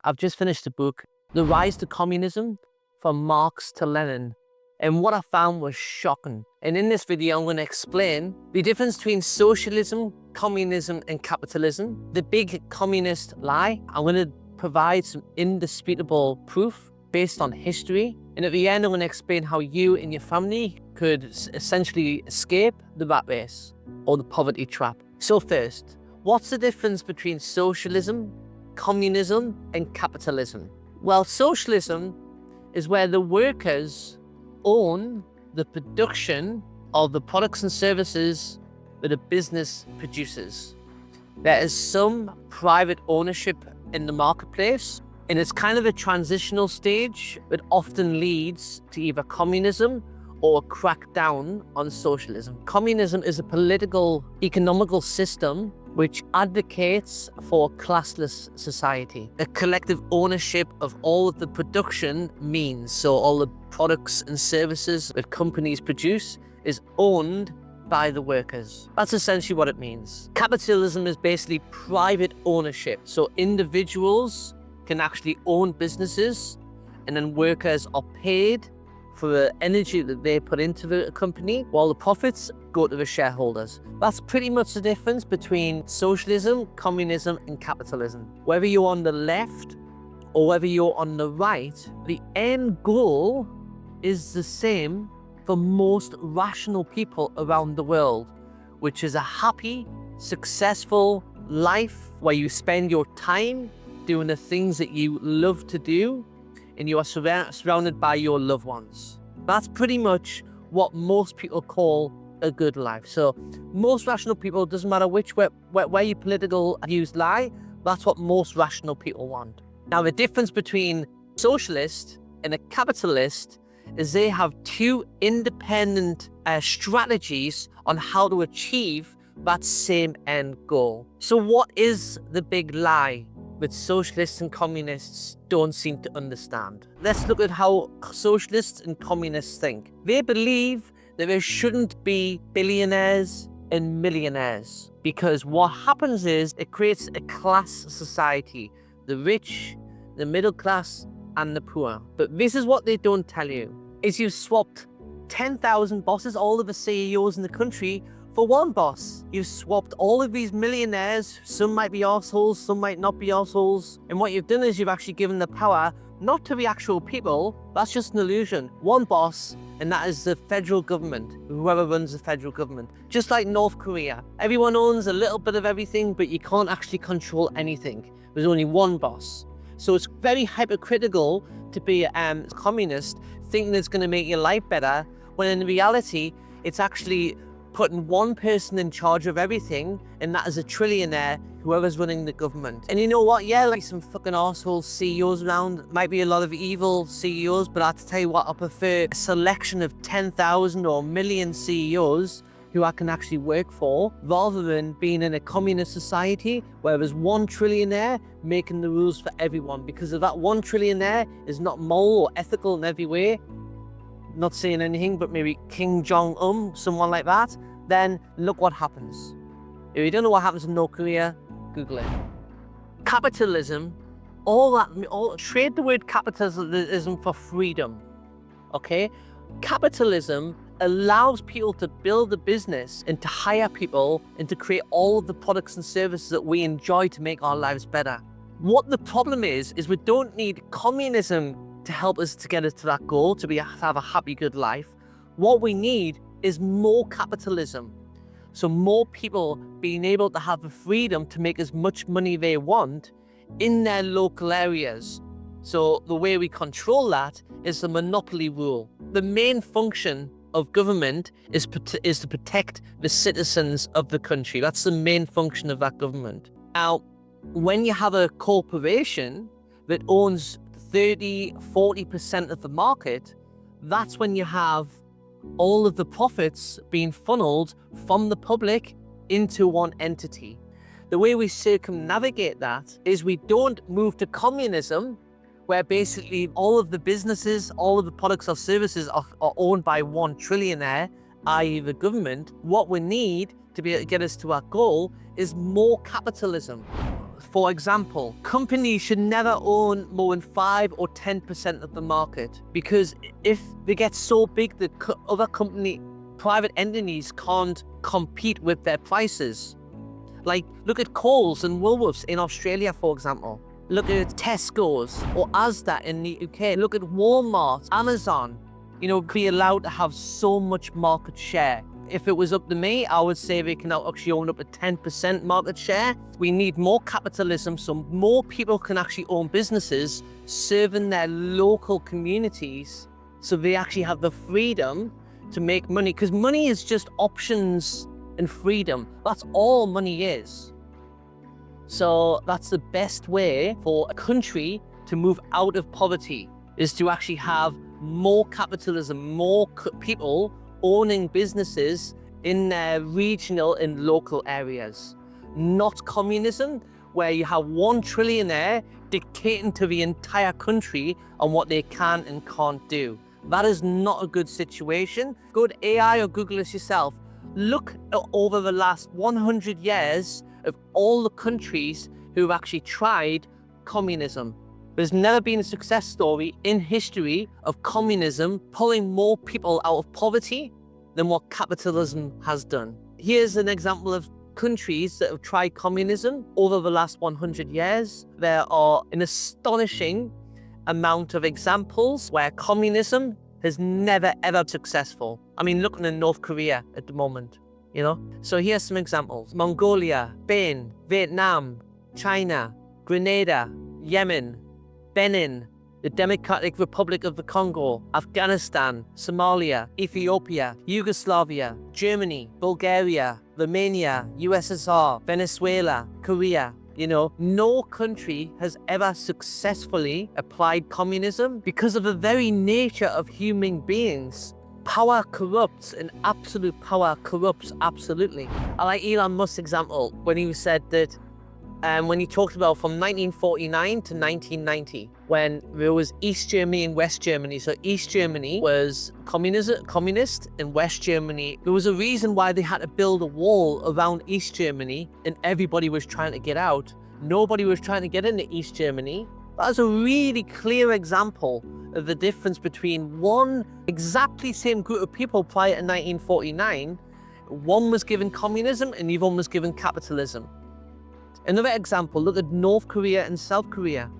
I've just finished the book, The Rise to Communism, from Marx to Lenin. And what I found was shocking. And in this video, I'm going to explain the difference between socialism, communism, and capitalism. The big communist lie. I'm going to provide some indisputable proof based on history. And at the end, I'm going to explain how you and your family could essentially escape the rat race or the poverty trap. So first, what's the difference between socialism, communism, and capitalism? Well, socialism is where the workers own the production of the products and services that a business produces. There is some private ownership in the marketplace, and it's kind of a transitional stage that often leads to either communism or a crackdown on socialism. Communism is a political, economical system which advocates for a classless society. A collective ownership of all of the production means, so all the products and services that companies produce is owned by the workers. That's essentially what it means. Capitalism is basically private ownership. So individuals can actually own businesses, and then workers are paid for the energy that they put into the company, while the profits go to the shareholders. That's pretty much the difference between socialism, communism, and capitalism. Whether you're on the left or whether you're on the right, the end goal is the same for most rational people around the world, which is a happy, successful life where you spend your time doing the things that you love to do, and you are surrounded by your loved ones. That's pretty much what most people call a good life. So most rational people, doesn't matter where your political views lie, that's what most rational people want. Now, the difference between socialist and a capitalist is they have two independent strategies on how to achieve that same end goal. So what is the big lie that socialists and communists don't seem to understand? Let's look at how socialists and communists think. They believe that there shouldn't be billionaires and millionaires, because what happens is it creates a class society: the rich, the middle class, and the poor. But this is what they don't tell you, is you've swapped 10,000 bosses, all of the CEOs in the country, for one boss. You've swapped all of these millionaires. Some might be arseholes, some might not be arseholes. And what you've done is you've actually given the power not to the actual people. That's just an illusion. One boss, and that is the federal government, whoever runs the federal government. Just like North Korea. Everyone owns a little bit of everything, but you can't actually control anything. There's only one boss. So it's very hypocritical to be a communist, thinking it's going to make your life better, when in reality, it's actually putting one person in charge of everything, and that is a trillionaire, whoever's running the government. And you know what? Yeah, like some fucking arsehole CEOs around. Might be a lot of evil CEOs, but I have to tell you what, I prefer a selection of 10,000 or a million CEOs who I can actually work for, rather than being in a communist society where there's one trillionaire making the rules for everyone. Because if that one trillionaire is not moral or ethical in every way, not saying anything, but maybe Kim Jong-un, someone like that, then look what happens. If you don't know what happens in North Korea, Google it. Capitalism, trade the word capitalism for freedom, okay? Capitalism allows people to build a business and to hire people and to create all of the products and services that we enjoy to make our lives better. What the problem is we don't need communism to help us to get us to that goal, to have a happy, good life. What we need is more capitalism. So more people being able to have the freedom to make as much money they want in their local areas. So the way we control that is the monopoly rule. The main function of government is to protect the citizens of the country. That's the main function of that government. Now, when you have a corporation that owns 30-40% of the market, that's when you have all of the profits being funneled from the public into one entity. The way we circumnavigate that is we don't move to communism, where basically all of the businesses, all of the products or services are owned by one trillionaire, i.e. the government. What we need to be able to get us to our goal is more capitalism. For example, companies should never own more than 5 or 10% of the market, because if they get so big that other private entities can't compete with their prices. Like, look at Coles and Woolworths in Australia, for example. Look at Tesco's or Asda in the UK. Look at Walmart, Amazon. Be allowed to have so much market share. If it was up to me, I would say they can now actually own up to 10% market share. We need more capitalism so more people can actually own businesses serving their local communities, so they actually have the freedom to make money. Because money is just options and freedom. That's all money is. So that's the best way for a country to move out of poverty, is to actually have more capitalism, more people owning businesses in their regional and local areas. Not communism, where you have one trillionaire dictating to the entire country on what they can and can't do. That is not a good situation. Go to AI or Google this yourself. Look over the last 100 years of all the countries who have actually tried communism. There's never been a success story in history of communism pulling more people out of poverty than what capitalism has done. Here's an example of countries that have tried communism over the last 100 years. There are an astonishing amount of examples where communism has never ever successful. I mean, looking at North Korea at the moment, So here's some examples. Mongolia, Spain, Vietnam, China, Grenada, Yemen, Benin, the Democratic Republic of the Congo, Afghanistan, Somalia, Ethiopia, Yugoslavia, Germany, Bulgaria, Romania, USSR, Venezuela, Korea. No country has ever successfully applied communism because of the very nature of human beings. Power corrupts, and absolute power corrupts absolutely. I like Elon Musk's example when he said that when he talked about from 1949 to 1990, when there was East Germany and West Germany. So East Germany was communist, and West Germany, there was a reason why they had to build a wall around East Germany, and everybody was trying to get out. Nobody was trying to get into East Germany. That's a really clear example of the difference between one exactly same group of people prior to 1949. One was given communism and the other one was given capitalism. Another example, look at North Korea and South Korea.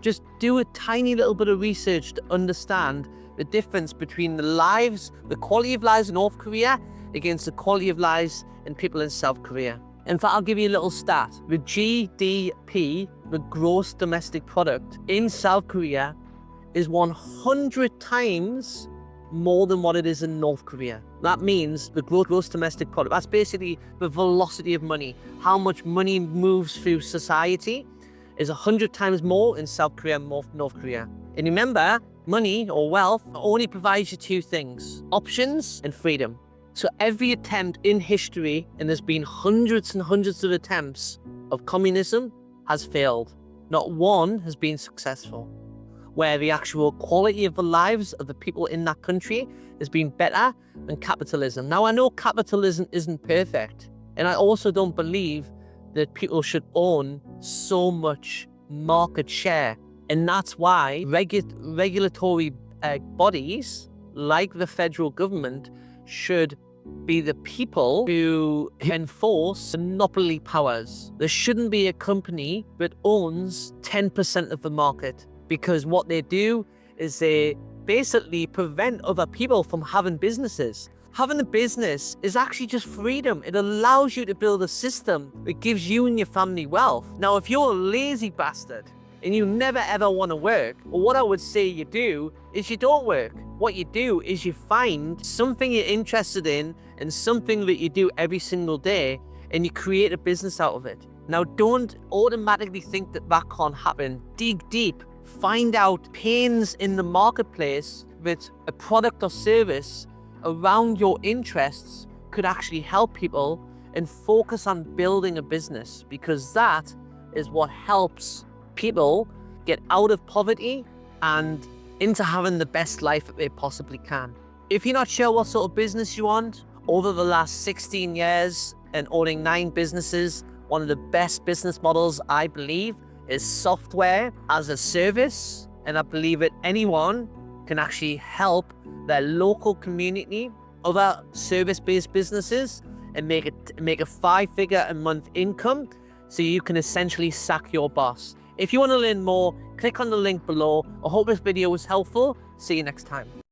Just do a tiny little bit of research to understand the difference between the quality of lives in North Korea against the quality of lives in people in South Korea. In fact, I'll give you a little stat. The GDP, the gross domestic product, in South Korea is 100 times more than what it is in North Korea. That means the gross domestic product, that's basically the velocity of money. How much money moves through society is 100 times more in South Korea and North Korea. And remember, money or wealth only provides you two things: options and freedom. So every attempt in history, and there's been hundreds and hundreds of attempts of communism, has failed. Not one has been successful, where the actual quality of the lives of the people in that country has been better than capitalism. Now, I know capitalism isn't perfect, and I also don't believe that people should own so much market share. And that's why regulatory bodies like the federal government should be the people who enforce monopoly powers. There shouldn't be a company that owns 10% of the market, because what they do is they basically prevent other people from having businesses. Having a business is actually just freedom. It allows you to build a system that gives you and your family wealth. Now, if you're a lazy bastard and you never ever want to work, well, what I would say you do is you don't work. What you do is you find something you're interested in and something that you do every single day, and you create a business out of it. Now, don't automatically think that that can't happen. Dig deep. Find out pains in the marketplace that a product or service around your interests could actually help people, and focus on building a business, because that is what helps people get out of poverty and into having the best life that they possibly can. If you're not sure what sort of business you want, over the last 16 years and owning 9 businesses, one of the best business models, I believe, is software as a service. And I believe that anyone can actually help their local community, other service-based businesses, and make a 5-figure-a-month income, so you can essentially sack your boss. If you want to learn more, click on the link below. I hope this video was helpful. See you next time.